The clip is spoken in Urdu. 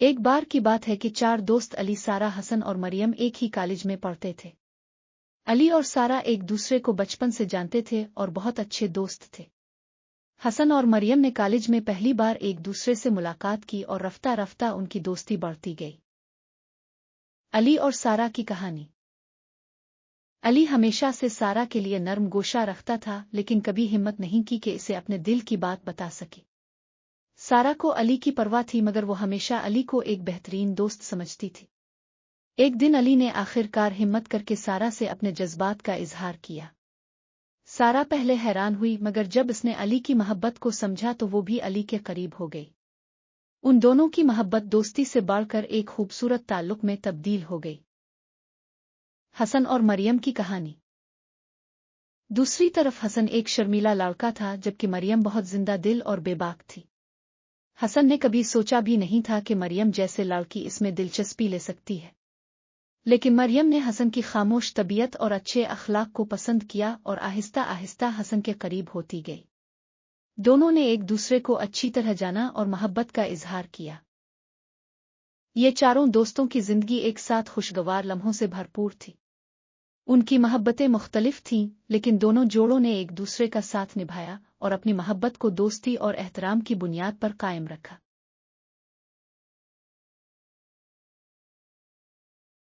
ایک بار کی بات ہے کہ 4 دوست علی، سارا، حسن اور مریم ایک ہی کالج میں پڑھتے تھے۔ علی اور سارا ایک دوسرے کو بچپن سے جانتے تھے اور بہت اچھے دوست تھے۔ حسن اور مریم نے کالج میں پہلی بار ایک دوسرے سے ملاقات کی اور رفتہ رفتہ ان کی دوستی بڑھتی گئی۔ علی اور سارا کی کہانی۔ علی ہمیشہ سے سارا کے لیے نرم گوشہ رکھتا تھا، لیکن کبھی ہمت نہیں کی کہ اسے اپنے دل کی بات بتا سکے۔ سارا کو علی کی پرواہ تھی، مگر وہ ہمیشہ علی کو ایک بہترین دوست سمجھتی تھی۔ ایک دن علی نے آخر کار ہمت کر کے سارا سے اپنے جذبات کا اظہار کیا۔ سارا پہلے حیران ہوئی، مگر جب اس نے علی کی محبت کو سمجھا تو وہ بھی علی کے قریب ہو گئی۔ ان دونوں کی محبت دوستی سے بڑھ کر ایک خوبصورت تعلق میں تبدیل ہو گئی۔ حسن اور مریم کی کہانی۔ دوسری طرف حسن ایک شرمیلا لڑکا تھا، جبکہ مریم بہت زندہ دل اور بے باک تھی۔ حسن نے کبھی سوچا بھی نہیں تھا کہ مریم جیسے لڑکی اس میں دلچسپی لے سکتی ہے، لیکن مریم نے حسن کی خاموش طبیعت اور اچھے اخلاق کو پسند کیا اور آہستہ آہستہ حسن کے قریب ہوتی گئی۔ دونوں نے ایک دوسرے کو اچھی طرح جانا اور محبت کا اظہار کیا۔ یہ چاروں دوستوں کی زندگی ایک ساتھ خوشگوار لمحوں سے بھرپور تھی۔ ان کی محبتیں مختلف تھیں، لیکن دونوں جوڑوں نے ایک دوسرے کا ساتھ نبھایا اور اپنی محبت کو دوستی اور احترام کی بنیاد پر قائم رکھا۔